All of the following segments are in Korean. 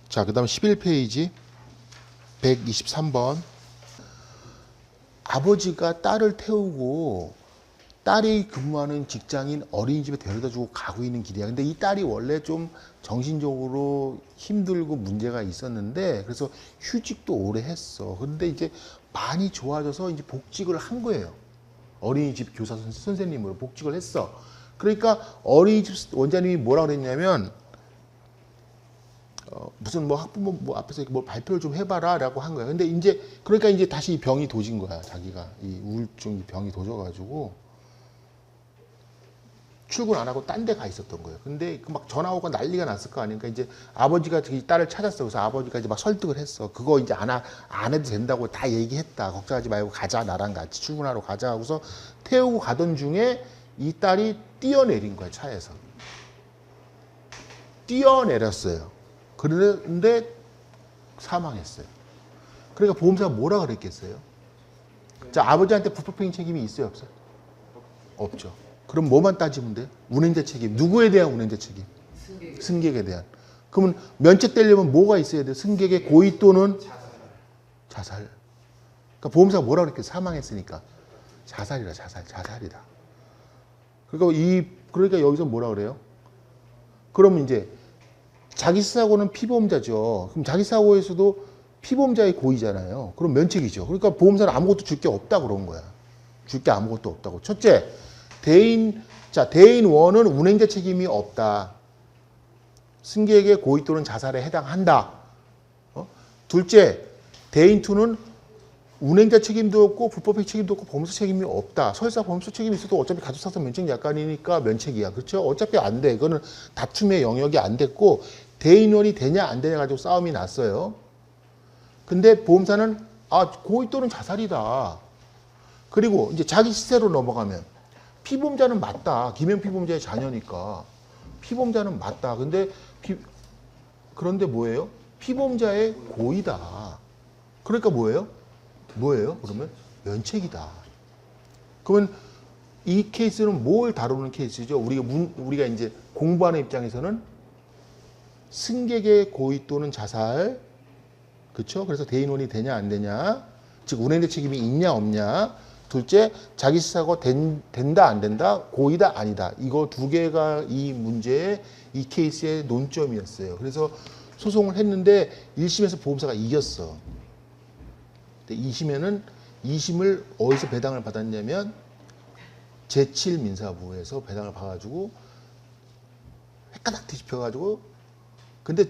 자, 그 다음 11페이지 123번. 아버지가 딸을 태우고 딸이 근무하는 직장인 어린이집에 데려다주고 가고 있는 길이야. 근데 이 딸이 원래 좀 정신적으로 힘들고 문제가 있었는데 그래서 휴직도 오래 했어. 근데 이제 많이 좋아져서 이제 복직을 한 거예요. 어린이집 교사 선생님으로 복직을 했어. 그러니까 어린이집 원장님이 뭐라 그랬냐면 무슨 뭐 학부모 뭐 앞에서 뭐 발표를 좀 해봐라라고 한 거야. 근데 이제 그러니까 이제 다시 이 병이 도진 거야. 자기가 이 우울증 병이 도져가지고 출근 안 하고 딴 데 가 있었던 거예요. 근데 그 막 전화 오고 난리가 났을 거 아니까 이제 아버지가 이 딸을 찾았어. 그래서 아버지가 이제 막 설득을 했어. 그거 이제 안 해도 된다고 다 얘기했다. 걱정하지 말고 가자. 나랑 같이 출근하러 가자. 하고서 태우고 가던 중에 이 딸이 뛰어내린 거야. 차에서. 뛰어내렸어요. 그런데 사망했어요. 그러니까 보험사가 뭐라 그랬겠어요? 자, 아버지한테 불법행위 책임이 있어요, 없어요? 없죠. 그럼 뭐만 따지면 돼요? 운행자 책임. 누구에 대한 운행자 책임? 승객에 대한. 그러면 면책되려면 뭐가 있어야 돼요? 승객의 고의 또는 자살. 그러니까 보험사가 뭐라 그랬겠어요? 사망했으니까. 자살이다, 자살이다. 그러니까 여기서 뭐라 그래요? 그러면 이제 자기 사고는 피보험자죠. 그럼 자기 사고에서도 피보험자의 고의잖아요. 그럼 면책이죠. 그러니까 보험사는 아무것도 줄 게 없다 그런 거야. 줄 게 아무것도 없다고. 첫째, 대인 1은 운행자 책임이 없다. 승객의 고의 또는 자살에 해당한다. 둘째, 대인 2는 운행자 책임도 없고 불법행위 책임도 없고 보험사 책임이 없다. 설사 보험사 책임이 있어도 어차피 가족사상 면책 약관이니까 면책이야. 그렇죠? 어차피 안 돼. 이거는 다툼의 영역이 안 됐고 대인원이 되냐 안 되냐 가지고 싸움이 났어요. 근데 보험사는 고의 또는 자살이다. 그리고 이제 자기 시세로 넘어가면 피보험자는 맞다. 김영 피보험자의 자녀니까 피보험자는 맞다. 그런데 뭐예요? 피보험자의 고의다. 그러니까 뭐예요? 그러면 면책이다. 그러면 이 케이스는 뭘 다루는 케이스죠? 우리가 이제 공부하는 입장에서는 승객의 고의 또는 자살, 그렇죠? 그래서 대인원이 되냐 안 되냐, 즉 운행자 책임이 있냐 없냐. 둘째, 자기 사고 된다 안 된다, 고의다 아니다. 이거 두 개가 이 문제의 이 케이스의 논점이었어요. 그래서 소송을 했는데 1심에서 보험사가 이겼어. 근데 2심을 어디서 배당을 받았냐면 제7민사부에서 배당을 받아가지고 헷가닥 뒤집혀가지고 근데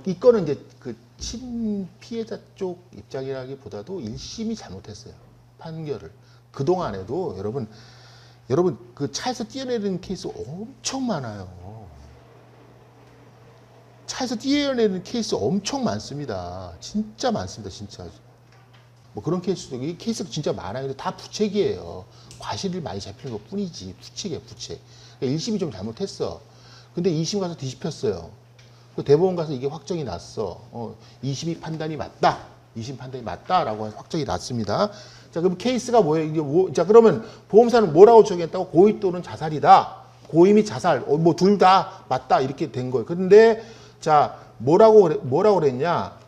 이 건은 이제 그 친피해자 쪽 입장이라기보다도 1심이 잘못했어요. 판결을. 그동안에도 여러분 그 차에서 뛰어내리는 케이스 엄청 많아요. 차에서 뛰어내리는 케이스 엄청 많습니다. 진짜 많습니다. 진짜. 뭐 그런 케이스도 이 케이스가 진짜 많아요. 근데 다 부책이에요. 과실이 많이 잡히는 것 뿐이지. 부책이에요, 부책. 그러니까 1심이 좀 잘못했어. 근데 2심 가서 뒤집혔어요. 대법원 가서 이게 확정이 났어. 2심이 판단이 맞다. 2심 판단이 맞다라고 확정이 났습니다. 자, 그럼 케이스가 뭐예요? 자, 그러면 보험사는 뭐라고 정했다고? 고의 또는 자살이다. 고의 및 자살, 뭐 둘 다 맞다 이렇게 된 거예요. 그런데 자, 뭐라고 그랬냐?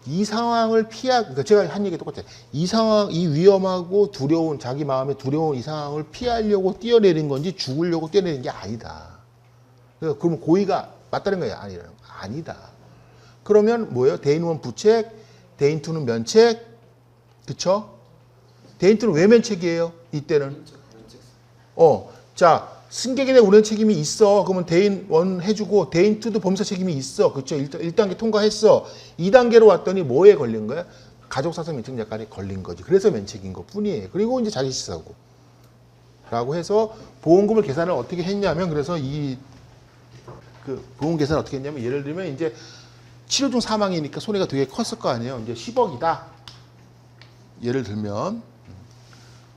이 상황을 그러니까 제가 한 얘기 똑같아요. 이 상황, 이 위험하고 두려운, 자기 마음에 두려운 이 상황을 피하려고 뛰어내린 건지 죽으려고 뛰어내린 게 아니다. 그러면 고의가 맞다는 거예요? 아니다. 그러면 뭐예요? 대인 1 부책, 대인 2는 면책, 그쵸? 대인 2는 왜 면책이에요? 이때는? 자, 승객에 대한 운행 책임이 있어. 그러면 대인 1 해주고 대인 2도 범사 책임이 있어. 그쵸? 1단계 통과했어. 2단계로 왔더니 뭐에 걸린 거야? 가족사상 면책 약관에 걸린 거지. 그래서 면책인 것 뿐이에요. 그리고 이제 자기시사고. 라고 해서 보험금을 계산을 어떻게 했냐면 그래서 보험 계산을 어떻게 했냐면 예를 들면 이제 치료 중 사망이니까 손해가 되게 컸을 거 아니에요. 이제 10억이다. 예를 들면.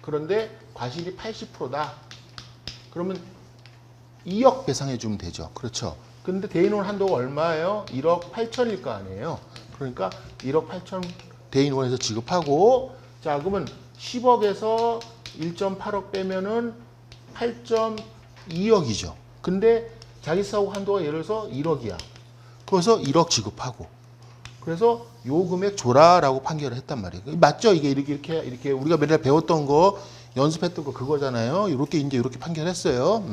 그런데 과실이 80%다. 그러면 2억 배상해 주면 되죠. 그렇죠. 근데 대인원 한도가 얼마예요? 1억 8천일 거 아니에요. 그러니까 1억 8천 대인원에서 지급하고 자, 그러면 10억에서 1.8억 빼면은 8.2억이죠. 근데 자기 사고 한도가 예를 들어서 1억이야. 그래서 1억 지급하고. 그래서 요 금액 줘라라고 판결을 했단 말이에요. 맞죠? 이게 이렇게 우리가 맨날 배웠던 거, 연습했던 거 그거잖아요. 이렇게 이제 이렇게 판결했어요.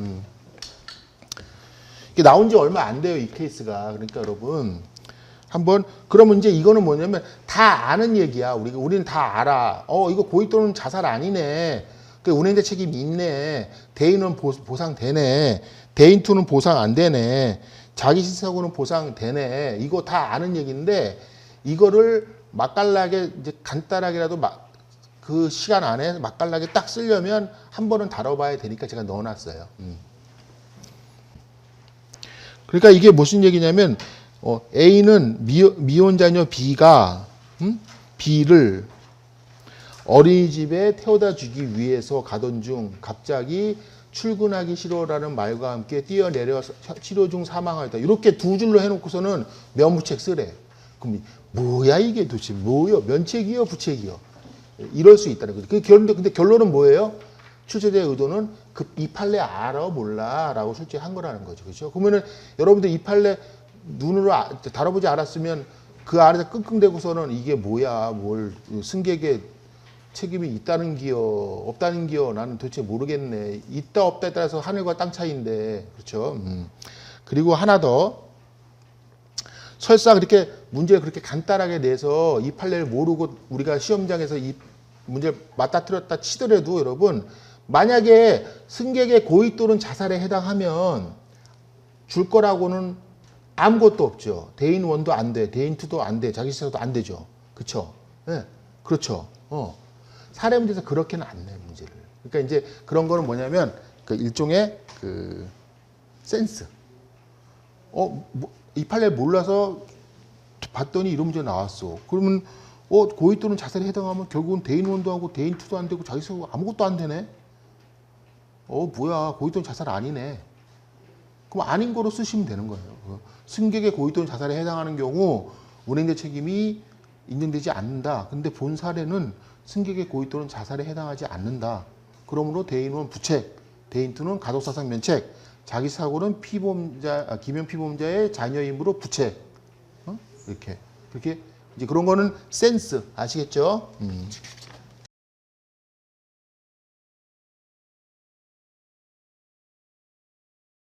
이게 나온 지 얼마 안 돼요, 이 케이스가. 그러니까 여러분 한번 그러면 이제 이거는 뭐냐면 다 아는 얘기야. 우리는 다 알아. 이거 고익도는 자살 아니네. 그 운행자 책임이 있네. 대인은 보상 되네. 대인 투는 보상 안 되네. 자기 실사고는 보상 되네. 이거 다 아는 얘기인데 이거를 맛깔나게 이제 간단하게라도 그 시간 안에 맛깔나게 딱 쓰려면 한 번은 다뤄봐야 되니까 제가 넣어놨어요. 그러니까 이게 무슨 얘기냐면 A는 미혼 자녀 B가 B를 어린이집에 태워다 주기 위해서 가던 중 갑자기 출근하기 싫어라는 말과 함께 뛰어내려서 치료 중 사망하였다. 이렇게 두 줄로 해놓고서는 면부책 쓰래. 그럼 뭐야 이게 도대체 뭐요? 면책이요, 부책이요? 이럴 수 있다는 거죠. 근데 결론은 뭐예요? 출제자의 의도는 이 판례 알아 몰라라고 출제한 거라는 거죠. 그렇죠? 그러면은 여러분들 이 판례 눈으로 다뤄보지 않았으면 그 안에서 끙끙대고서는 이게 뭐야, 뭘 승객의 책임이 있다는 기여 없다는 기여 나는 도대체 모르겠네. 있다 없다에 따라서 하늘과 땅 차이인데. 그렇죠? 그리고 하나 더 설사 그렇게 문제를 그렇게 간단하게 내서 이 판례를 모르고 우리가 시험장에서 이 문제를 맞닥뜨렸다 치더라도 여러분 만약에 승객의 고의 또는 자살에 해당하면 줄 거라고는 아무것도 없죠. 대인 1도 안 돼. 대인 2도 안 돼. 자기 실사도 안 되죠. 그렇죠? 네. 그렇죠. 사례 문제에서 그렇게는 안 내요, 문제를. 그러니까 이제 그런 거는 뭐냐면 그 일종의 그 센스. 이 판례 몰라서 봤더니 이런 문제 나왔어. 그러면 고의 또는 자살에 해당하면 결국은 대인 1도 하고 대인 2도 안 되고 자기 실사도 아무것도 안 되네. 뭐야, 고의 또는 자살 아니네. 그럼 아닌 거로 쓰시면 되는 거예요. 승객의 고의 또는 자살에 해당하는 경우 운행자 책임이 인정되지 않는다. 근데 본 사례는 승객의 고의 또는 자살에 해당하지 않는다. 그러므로 대인 1은 부책, 대인 2는 가족사상 면책, 자기 사고는 기명 피보험자의 자녀이므로 부책. 이렇게 이제 그런 거는 센스 아시겠죠?